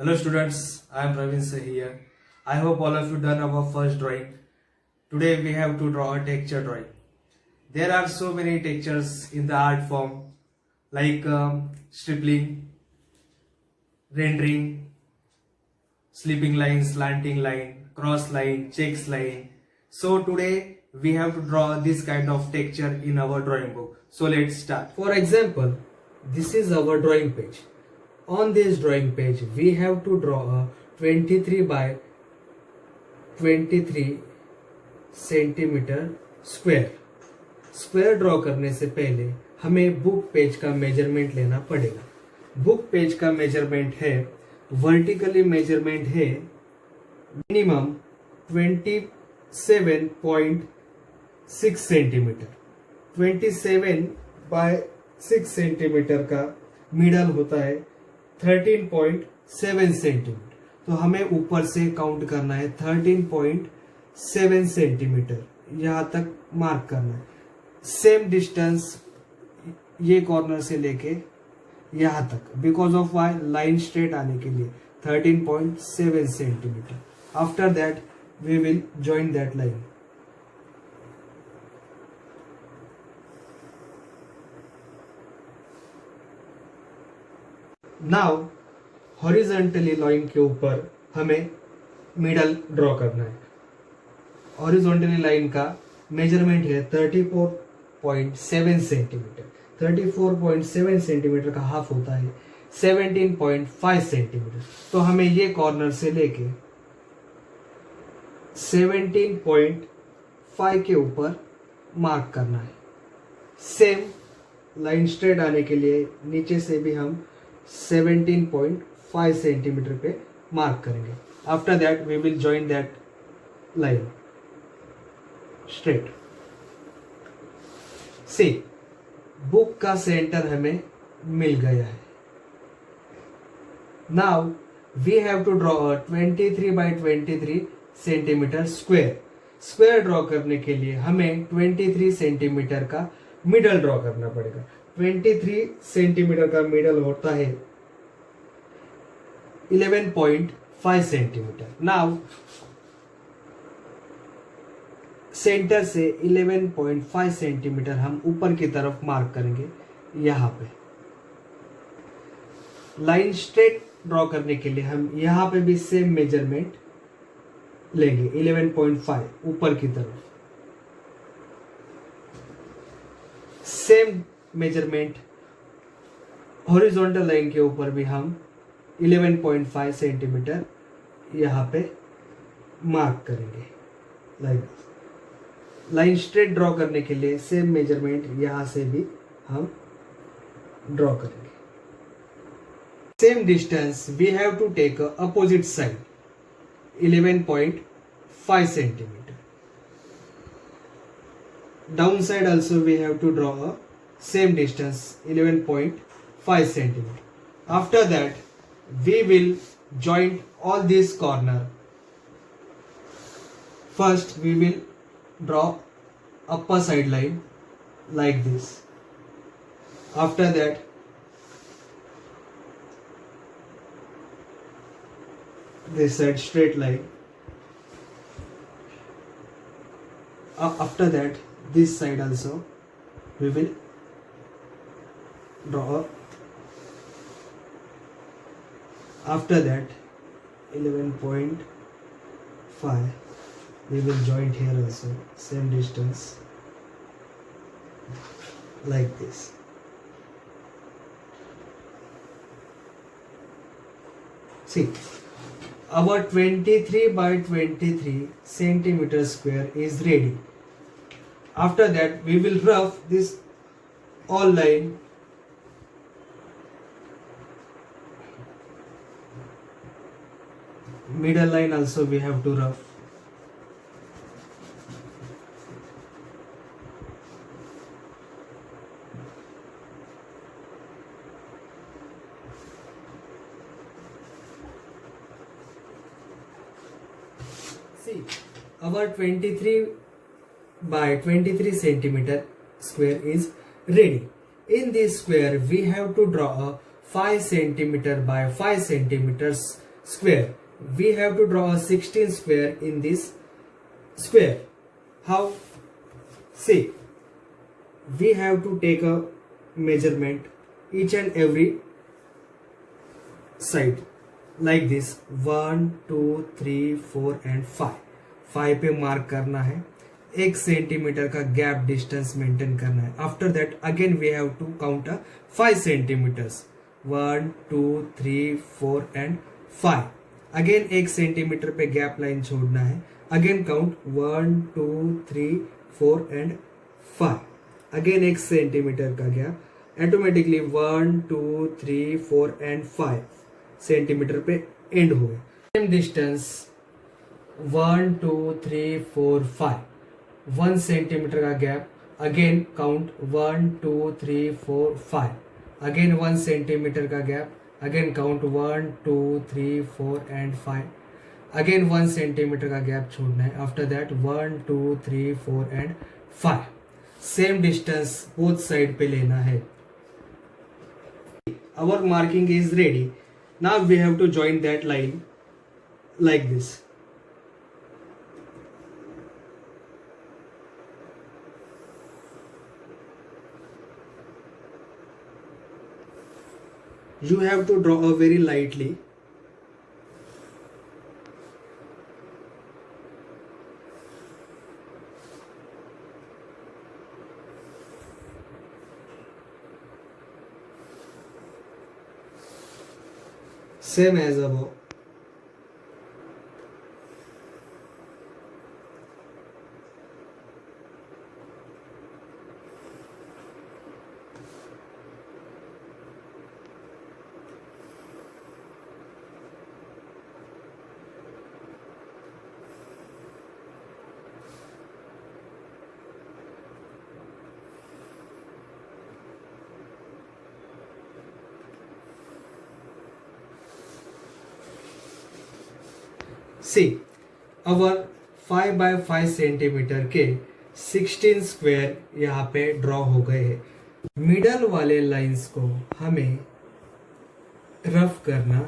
Hello students, I am Praveen Sir here. I hope all of you done our first drawing. Today we have to draw a texture drawing. There are so many textures in the art form like stripling, rendering, sleeping line, slanting line, cross line, checks line. So today we have to draw this kind of texture in our drawing book. So let's start. For example, this is our drawing page. On this drawing page we have to draw a 23 by 23 centimetre square draw करने से पहले हमें book page का measurement लेना पड़ेगा। Book page का measurement है, vertically measurement है मिनिमम 27.6 सेंटीमीटर। 27 बाय 6 सेंटीमीटर का मिडल होता है 13.7 सेंटीमीटर। तो हमें ऊपर से काउंट करना है 13.7 सेंटीमीटर, यहां तक मार्क करना है। सेम डिस्टेंस ये कॉर्नर से लेके यहां तक, because of Y line straight आने के लिए 13.7 centimetre. After that we will join that line. Now horizontally line के ऊपर हमें मिडल ड्रॉ करना है। हॉरिजॉन्टली लाइन का मेजरमेंट है 34.7 सेंटीमीटर। 34.7 सेंटीमीटर का हाफ होता है 17.5 सेंटीमीटर। तो हमें ये कॉर्नर से लेके 17.5 के ऊपर मार्क करना है। सेम लाइन स्ट्रेट आने के लिए नीचे से भी हम 17.5 सेंटीमीटर पे मार्क करेंगे। After that we will join that line straight. See, book का सेंटर हमें मिल गया है। Now we have to draw a 23 by 23 centimetre square draw करने के लिए हमें 23 सेंटीमीटर का मिडल ड्रॉ करना पड़ेगा। 23 सेंटीमीटर का मिडल होता है 11.5 सेंटीमीटर। नाउ सेंटर से 11.5 सेंटीमीटर हम ऊपर की तरफ मार्क करेंगे। यहां पे लाइन स्ट्रेट ड्रॉ करने के लिए हम यहां पे भी सेम मेजरमेंट लेंगे 11.5 ऊपर की तरफ। सेम मेजरमेंट हॉरिजॉन्टल लाइन के ऊपर भी हम 11.5 सेंटीमीटर यहां पे मार्क करेंगे। लाइक लाइन स्ट्रेट ड्रॉ करने के लिए सेम मेजरमेंट यहां से भी हम ड्रॉ करेंगे। Same distance we have to take opposite side 11.5 centimetre. Down side also we have to draw a same distance 11.5 centimeter. After that we will join all this corner. First we will draw upper side line like this. After that this side straight line. After that this side also we will draw. After that 11.5 we will join here also, same distance like this. See, our 23 by 23 centimeter square is ready. After that we will rough this all line middle line also we have to rough. See, our 23 by 23 centimeter square is ready. In this square we have to draw a 5 centimeter by 5 centimeters square. We have to draw a 16 square in this square. How? See, we have to take a measurement each and every side like this 1 2 3 4 and 5. 5 पे mark करना है, 1 centimetre का gap distance maintain करना है. After that again we have to count 5 centimetres 1 2 3 4 and 5. Again 1 centimetre पे gap line छोड़ना है. Again count 1 2 3 4 and 5. Again 1 centimetre का गैप. ऑटोमेटिकली 1 2 3 4 एंड 5 सेंटीमीटर पे एंड हो गया. सेम डिस्टेंस 1 2 3 4 5 1 सेंटीमीटर का gap. Again count 1 2 3 4 5. Again 1 centimetre का gap. Again count 1 2 3 4 and 5. Again 1 centimetre का गैप छोड़ना है. After that 1 2 3 4 and 5. Same distance both side पे लेना है. Our marking is ready. Now we have to join that line like this. You have to draw a very lightly. Same as above. See, our 5 by 5 centimetre के 16 square यहाँ पे draw हो गए हैं. Middle वाले लाइंस को हमें rough करना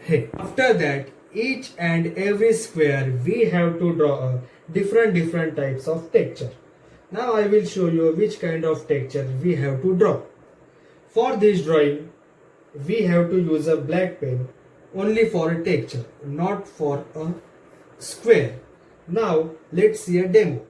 है. After that each and every square we have to draw a different types of texture. Now I will show you which kind of texture we have to draw. For this drawing we have to use a black pen only for a texture, not for a square. Now let's see a demo.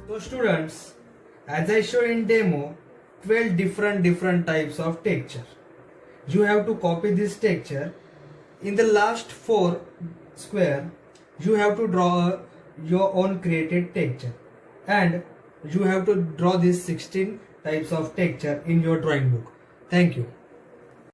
So students, as I showed in demo, 12 different types of texture. You have to copy this texture. In the last 4 square, you have to draw your own created texture, and you have to draw these 16 types of texture in your drawing book. Thank you.